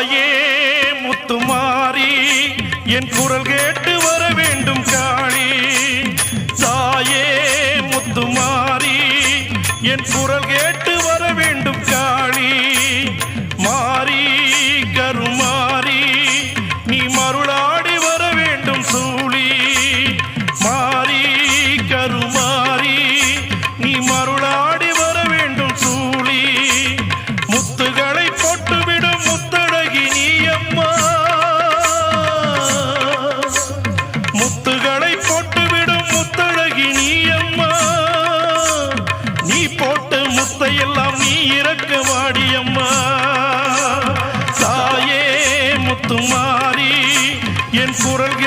தாயே முத்துமாரி என் குரல் கேட்டு வர வேண்டும் காளி. தாயே முத்துமாரி என் குரல் கேட்டு வர வேண்டும் காளி. மாரி கருமாரி நீ மருளாடி வர வேண்டும் சூழி. மாரி கருமாரி நீ மருளாடி வர வேண்டும் சூழி. முத்துகளை போட்டுவிடும் முத்தழகி நீ அம்மா. முத்துகளை போட்டுவிடும் முத்தழகி நீ அம்மா. நீ போட்டு முத்தையெல்லாம் நீ இறக்க வாடி அம்மா. தாயே முத்துமாரி என் குரல்